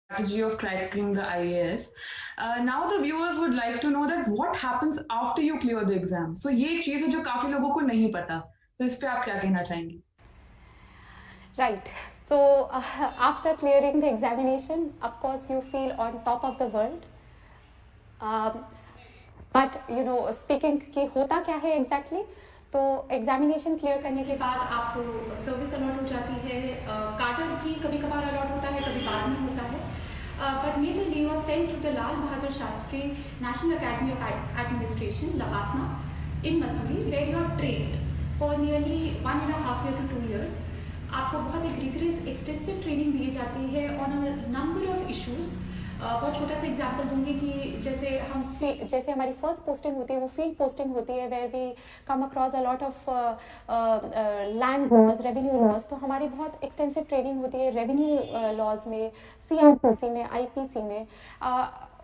Strategy of cracking the IAS. Now the viewers would like to know that what happens after you clear the exam. So ये एक चीज है जो काफी लोगों को नहीं पता. तो इस पे आप क्या कहना चाहेंगे? Right. So, after clearing the examination, of course, you feel on top of the world. But speaking कि होता क्या है एग्जैक्टली तो एग्जामिनेशन क्लियर करने के बाद आपको सर्विस अलॉट हो जाती है, कार्टर भी कभी कभार अलॉट होता है, कभी बाद में होता है, but majorly you are sent to the Lal Bahadur Shastri national academy of administration LBSNAA in Mussoorie, where you are trained for nearly 1.5 year to 2 years. आपको बहुत एक रिगरस एक्सटेंसिव ट्रेनिंग दी जाती है on a number of issues. बहुत छोटा सा एग्जांपल दूंगी कि जैसे हमारी फर्स्ट पोस्टिंग होती है वो फील्ड पोस्टिंग होती है, where we come across a lot of land laws, revenue laws. तो हमारी बहुत एक्सटेंसिव ट्रेनिंग होती है रेवेन्यू लॉज में, सीआरपीसी में, आईपीसी में.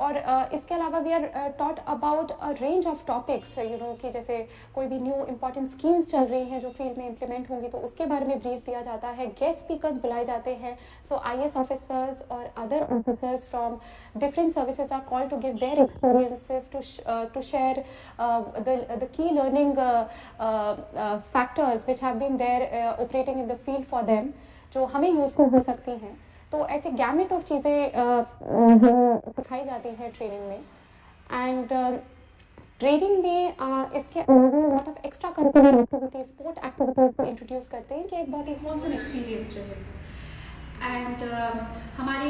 और इसके अलावा we are taught about a range of topics, कि जैसे कोई भी न्यू इंपॉर्टेंट स्कीम्स चल रही हैं जो फील्ड में इंप्लीमेंट होंगी तो उसके बारे में ब्रीफ दिया जाता है. गेस्ट स्पीकर्स बुलाए जाते हैं. सो आईएएस ऑफिसर्स और other officers from different services are called to give their experiences to share the key learning factors which have been there operating in the field for them, जो हमें useful हो सकती हैं. तो ऐसे gamete of चीज़ें सिखाई जाती हैं ट्रेनिंग में. एंड ट्रेनिंग में इसके lot of extra curricular activities, sport activities को इंट्रोड्यूस करते हैं कि एक बहुत ही होलसम एक्सपीरियंस रहे. एंड हमारी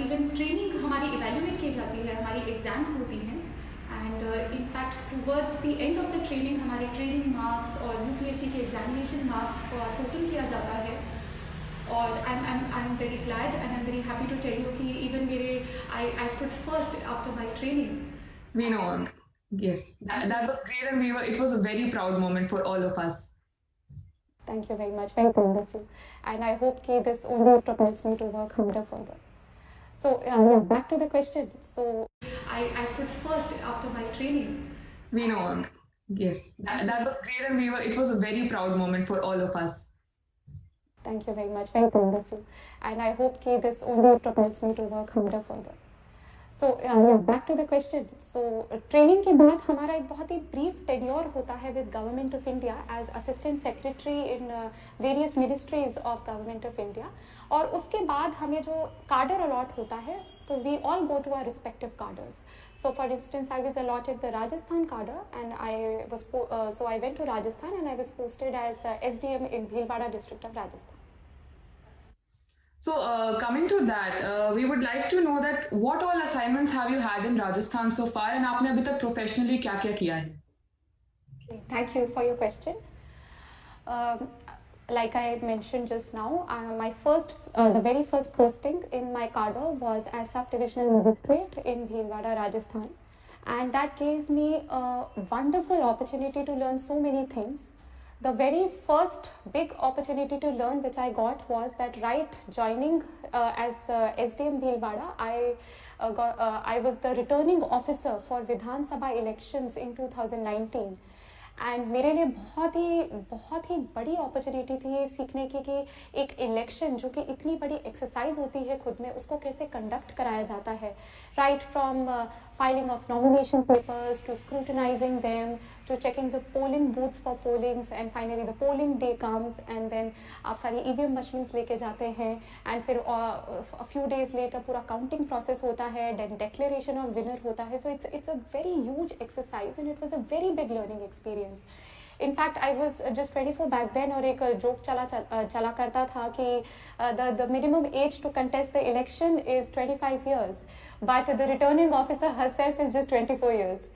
इवन ट्रेनिंग हमारी इवेल्युएट की जाती है, हमारी एग्जाम्स होती हैं. And in fact towards the end of the training हमारे ट्रेनिंग मार्क्स और यूपीएससी के एग्जामिनेशन मार्क्स को टोटल किया जाता है. और I'm very glad and I'm very happy to tell you कि even I stood first after my training. We know. Yes, that was great, and it was a very proud moment for all of us. Thank you very much. Very proud of you. And I hope that this only propels me to work harder further. So, back to the question. So, I stood first after my training. We know. Yes, that was great, and it was a very proud moment for all of us. Thank you very much. Very proud of you. And I hope that this only propels me to work harder further. So, back to the question. So, training के बाद हमारा एक बहुत ही brief tenure होता है with government of India as assistant secretary in various ministries of government of India. और उसके बाद हमें जो कार्डर अलॉट होता है तो we all go to our respective cadres. So, for instance, I was allotted the Rajasthan cadre, and I went to Rajasthan and I was posted as SDM in Bhilwara district of Rajasthan. So, coming to that, we would like to know that what all assignments have you had in Rajasthan so far, and आपने अभी तक professionally क्या-क्या किया है? Okay, thank you for your question. Like I mentioned just now, the very first posting in my cadre was as sub-divisional magistrate in Bhilwara, Rajasthan, and that gave me a wonderful opportunity to learn so many things. The very first big opportunity to learn which I got was that right joining as SDM Bhilwara, I was the returning officer for Vidhan Sabha elections in 2019. And मेरे लिए बहुत ही बड़ी opportunity थी ये सीखने की कि एक इलेक्शन जो कि इतनी बड़ी एक्सरसाइज होती है खुद में, उसको कैसे कंडक्ट कराया जाता है. Right from filing of nomination papers to scrutinising them to checking the polling booths for pollings, and finally the polling day comes and then आप सारी ईवीएम मशीन्स लेके जाते हैं. एंड फिर अ फ्यू डेज लेटर पूरा counting process होता है, then declaration of winner होता है. So it's a very huge exercise and it was a very big learning experience. In fact, I was just 24 back then, और एक joke चला करता था कि the minimum age to contest the election is 25 years, but the returning officer herself is just 24 years.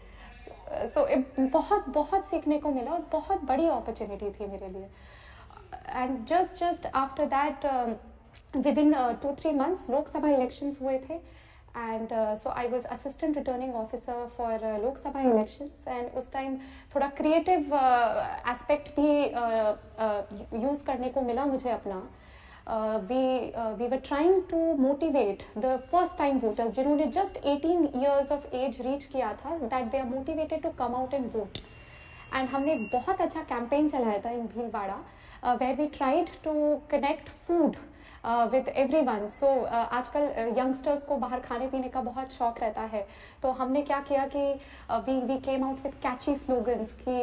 So बहुत सीखने को मिला और बहुत बड़ी opportunity थी मेरे लिए. And just after that, within 2-3 months, लोक सभा elections हुए थे. And so I was assistant returning officer for Lok Sabha elections, and उस time थोड़ा creative aspect भी use करने को मिला मुझे अपना. We were trying to motivate the first time voters जिन्होंने just 18 years of age reach किया था, that they are motivated to come out and vote. And हमने बहुत अच्छा campaign चलाया था in Bhilwara, where we tried to connect food with everyone. So आजकल youngsters को बाहर खाने पीने का बहुत शौक रहता है, तो हमने क्या किया कि we came out with catchy slogans कि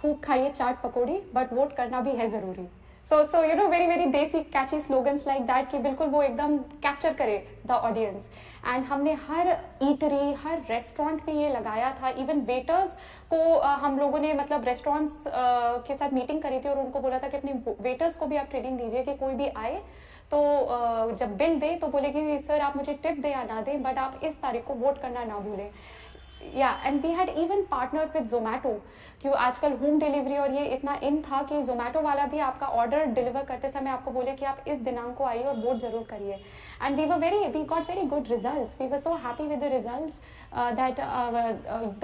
खूब खाइए चाट पकौड़ी बट वोट करना भी है ज़रूरी. So you know, very very देसी catchy slogans like that कि बिल्कुल वो एकदम कैप्चर करे द ऑडियंस. एंड हमने हर ईटरी, हर रेस्टोरेंट में ये लगाया था. इवन वेटर्स को हम लोगों ने मतलब रेस्टोरेंट्स के साथ मीटिंग करी थी और उनको बोला था कि अपने वेटर्स को भी आप ट्रेनिंग दीजिए कि कोई भी आए तो जब बिल दे तो बोले कि सर आप मुझे टिप दे या ना दें, बट आप इस तारीख को वोट करना ना भूलें. And we had even partnered with Zomato, क्यों आजकल होम डिलीवरी और ये इतना इन था कि जोमेटो वाला भी आपका ऑर्डर डिलीवर करते समय आपको बोले कि आप इस दिनांक को आइए और वोट जरूर करिए. And we got very good results. We were so happy with the results that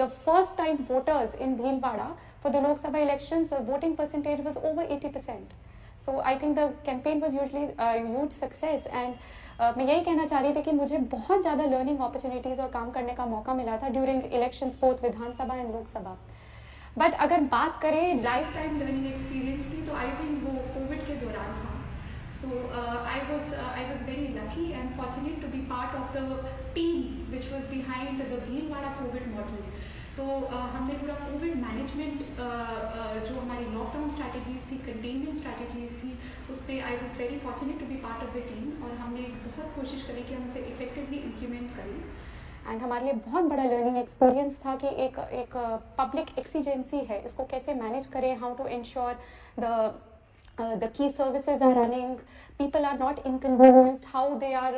the first time voters in Bhilwara for the Lok Sabha elections voting percentage was over 80%. So I think the campaign was usually a huge success. And मैं यही कहना चाह रही थी कि मुझे बहुत ज़्यादा लर्निंग अपॉर्चुनिटीज़ और काम करने का मौका मिला था during elections both Vidhan Sabha and Lok Sabha. But अगर बात करें लाइफ टाइम लर्निंग एक्सपीरियंस की तो आई थिंक वो कोविड के दौरान था. So I was very lucky and fortunate to be part of the team which was behind the Bhilwara COVID model. तो हमने पूरा कोविड मैनेजमेंट जो हमारी लॉकडाउन स्ट्रैटेजीज़ थी, कंटेनमेंट स्ट्रैटेजीज़ थी, उस पर I was very fortunate to be part of the team. और हमने बहुत कोशिश करी कि हम उसे इफेक्टिवली इम्प्लीमेंट करें. एंड हमारे लिए बहुत बड़ा लर्निंग एक्सपीरियंस था कि एक पब्लिक एक्सीजेंसी है, इसको कैसे मैनेज करें, how to ensure the key services are running, people are not inconvenienced, how they are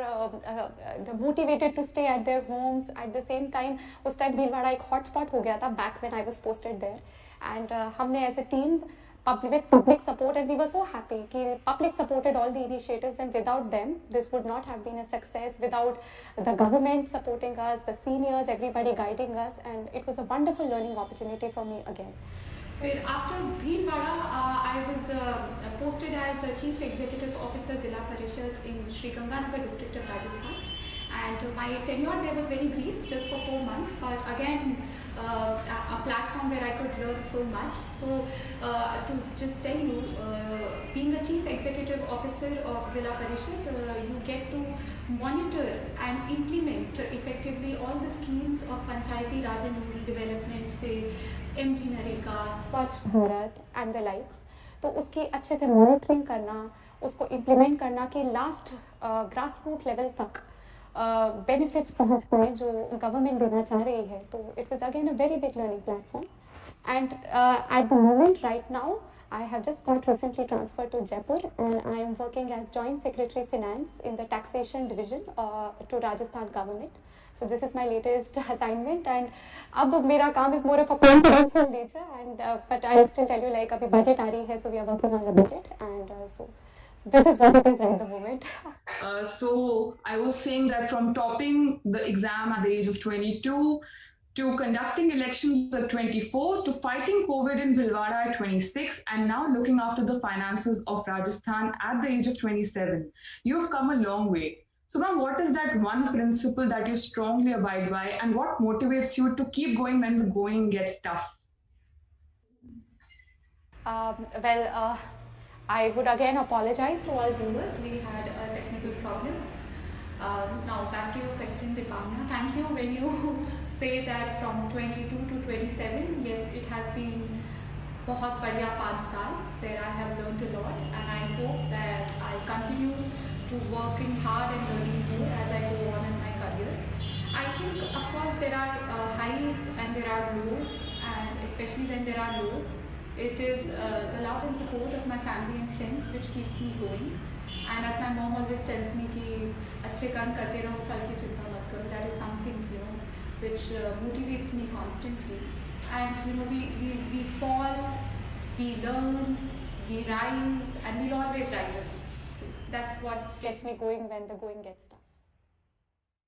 motivated to stay at their homes. At the same time उस टाइम भीलवाड़ा एक hotspot हो गया था back when I was posted there. And हमने as a team with public support, and we were so happy कि public supported all the initiatives, and without them this would not have been a success. Without the government supporting us, the seniors, everybody guiding us, and it was a wonderful learning opportunity for me again. फिर after Bhilwara I was posted as chief executive officer Zila Parishad in Sri Ganganagar district of Rajasthan. And my tenure there was very brief, just for 4 months, but again a platform where I could learn so much. So to just tell you, being a chief executive officer of Zilla Parishad, you get to monitor and implement effectively all the schemes of Panchayati Raj and rural development, say MG Nareka, स्वच्छ Bharat and the likes. तो उसकी अच्छे से monitoring करना, उसको implement करना कि last grass root level तक बेनिफिट्स पहुंच पाए जो गवर्नमेंट देना चाह रही है. तो it was again a very big learning platform. And at the moment right now I have just got recently transferred to Jaipur, and I am working as Joint Secretary Finance in the Taxation Division to Rajasthan government. So this is my latest assignment, and अब मेरा काम is more of a confidential nature, and but I will still tell you like अभी budget आ रही है, so we are working on the budget, and so this is what it is at the moment. So I was saying that from topping the exam at the age of 22 to conducting elections at 24 to fighting COVID in Bhilwara at 26 and now looking after the finances of Rajasthan at the age of 27. You've come a long way. So ma'am, what is that one principle that you strongly abide by, and what motivates you to keep going when the going gets tough? I would again apologize to all viewers. we had a technical problem. Now back to your question, Dipamna. Thank you. When you say that from 22 to 27, yes, it has been बहुत बढ़िया 5 साल where I have learned a lot, and I hope that I continue to working hard and learning more as I go on in my career. I think of course there are highs and there are lows, and especially when there are lows, it is the love and support of my family and friends which keeps me going. And as my mom always tells me कि अच्छे कर्म करते रहो, फल की चिंता मत करो. That is something which motivates me constantly. And we fall, we learn, we rise, and we'll always rise. So that's what gets me going when the going gets tough.